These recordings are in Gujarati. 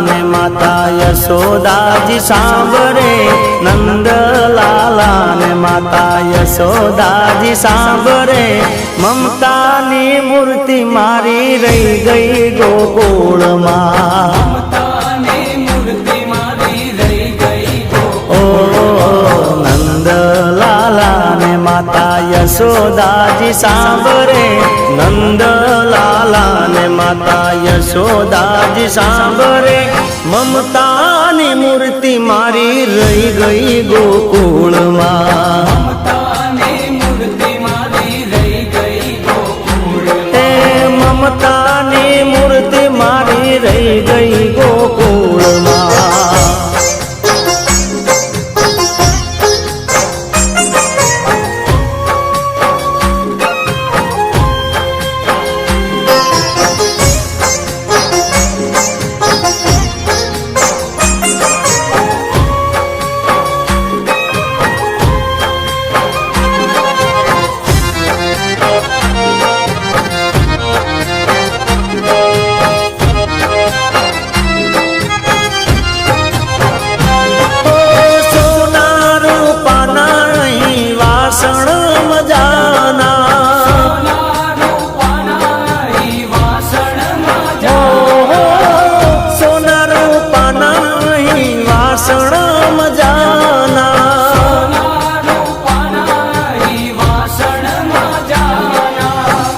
ને માતા યશોદાજી સાંભળે, નંદલાલા ને માતા યશોદાજી સાંભળે, મમતાની મૂર્તિ મારી રહી ગઈ ગોકુળમાં, મમતાની મૂર્તિ મારી રહી ગઈ ઓ નંદલાલા ને માતા યશોદાજી સાંભળે, નંદલાલા ને માતા યશોદાજી સાંભળે, મમતાની મૂર્તિ મારી રહી ગઈ ગોકુળમાં, મમતાની મૂર્તિ મારી રહી ગઈ ગોકુળમાં, એ મમતાની મૂર્તિ મારી રહી ગઈ ગોકુળમાં.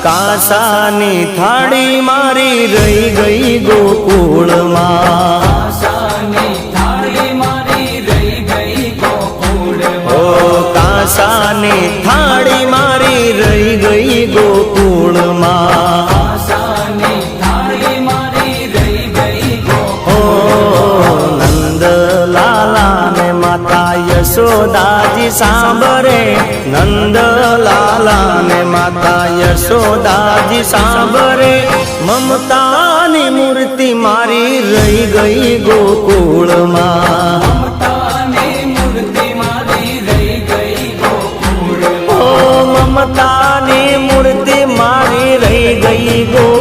કાંસાની થાળી મારી રહી ગઈ ગોકુળમાં, કાંસાની થાળી મારી રહી ગઈ ગોકુળમાં, ઓ કાંસાની થાળી મારી રહી ગઈ ગોકુળમાં, કાંસાની થાળી મારી રહી ગઈ ઓ નંદલાલા ને માતા યશોદાજી સાંભળે, નંદલાલા ને માતા યશોદાજી સાંભળે, મમતાની મૂર્તિ મારી રહી ગઈ ગોકુળમાં, મમતાની મૂર્તિ મારી રહી ગઈ ગોકુળમાં, ઓ મમતાની મૂર્તિ મારી રહી ગઈ ગોકુળમાં.